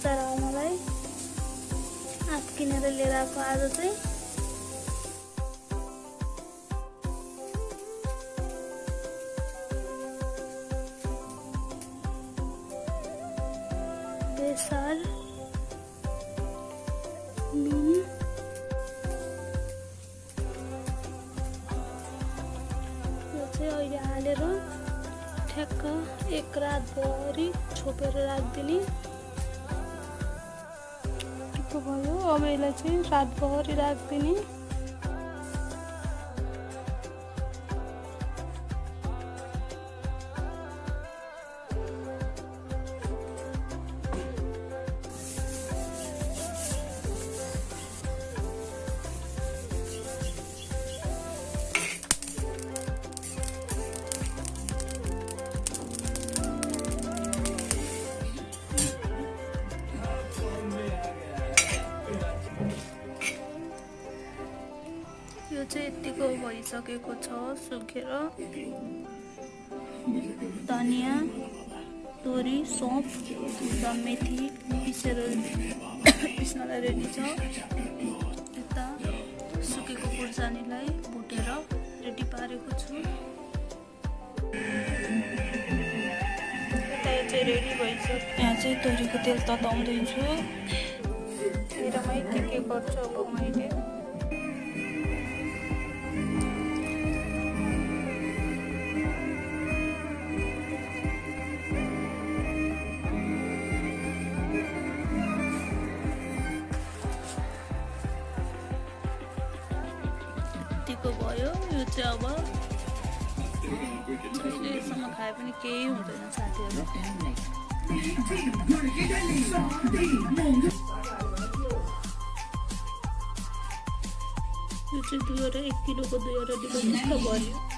अचार हो मलाई आँप किनेर लिएर आएको आज चाहिँ बेसार नुन यो चाहिँ अहिले हालेर ठ्याक्क एक रातभरि छोपेर राखिदिने भयो। अब यसलाई चाहिँ रातभरि राखिदिने। यो चाहिँ यतिको भइसकेको छ सुकेर। धनिया तोरी सौंफ र मेथी पिस्नलाई रेडी छ। यता सुकेको खुर्सानीलाई भुटेर रेडी पारेको छु। यता यो चाहिँ रेडी भइसक्यो। यहाँ चाहिँ तोरीको तेल तताउँदैछु। तेलमै के गर्छु अब मैले भयो। यो चाहिँ अब जहिलेसम्म खाए पनि केही हुँदैन साथीहरु। यो चाहिँ 1 किलोको 2 डिब्बा भयो।